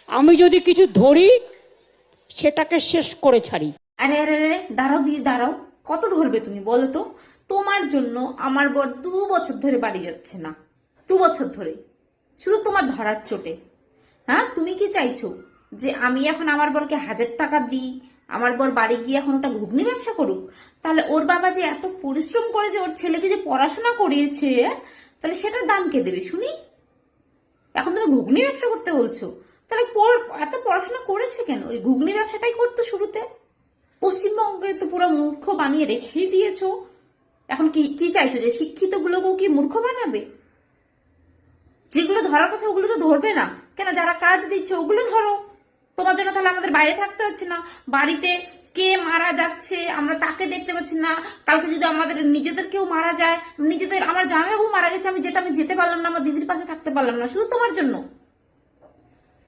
আমি যদি কিছু ধরি সেটাকে শেষ করে ছাড়ি। আরে আরে আরে, দাঁড়াও দিদি দাঁড়াও। কত ধরবে তুমি বলো তো? তোমার জন্য আমার বর 2 বছর ধরে বাড়ি যাচ্ছে না। 2 বছর ধরে, শুধু তোমার ধরার চোটে। হ্যাঁ, তুমি কি চাইছো যে আমি এখন আমার বরকে 1000 টাকা দিই, আমার বর বাড়ি গিয়ে এখন ওটা ঘুগনি ব্যবসা করুক? তাহলে ওর বাবা যে এত পরিশ্রম করে যে ওর ছেলেকে যে পড়াশোনা করিয়েছে, তাহলে সেটার দাম কে দেবে শুনি? এখন তুমি ঘুগনি ব্যবসা করতে বলছো? তাহলে এত পড়াশোনা করেছে কেন? ওই ঘুগনি ব্যবসাটাই করতো শুরুতে। পশ্চিমবঙ্গে তো পুরো মূর্খ বানিয়ে রেখেই দিয়েছো। এখন কি কি চাইছো, যে শিক্ষিত গুলোকেও কি মূর্খ বানাবে? যেগুলো ধরার কথা ওগুলো তো ধরবে না কেন? যারা কাজ দিচ্ছে ওগুলো ধরো। তোমার জন্য তাহলে আমাদের বাইরে থাকতে হচ্ছে না। বাড়িতে কে মারা যাচ্ছে আমরা তাকে দেখতে পাচ্ছি না। কালকে যদি আমাদের নিজেদের কেউ মারা যায়, নিজেদের, আমার জামাইবাবু মারা গেছে, আমি যেতে পারলাম না, আমার দিদির পাশে থাকতে পারলাম না, শুধু তোমার জন্য।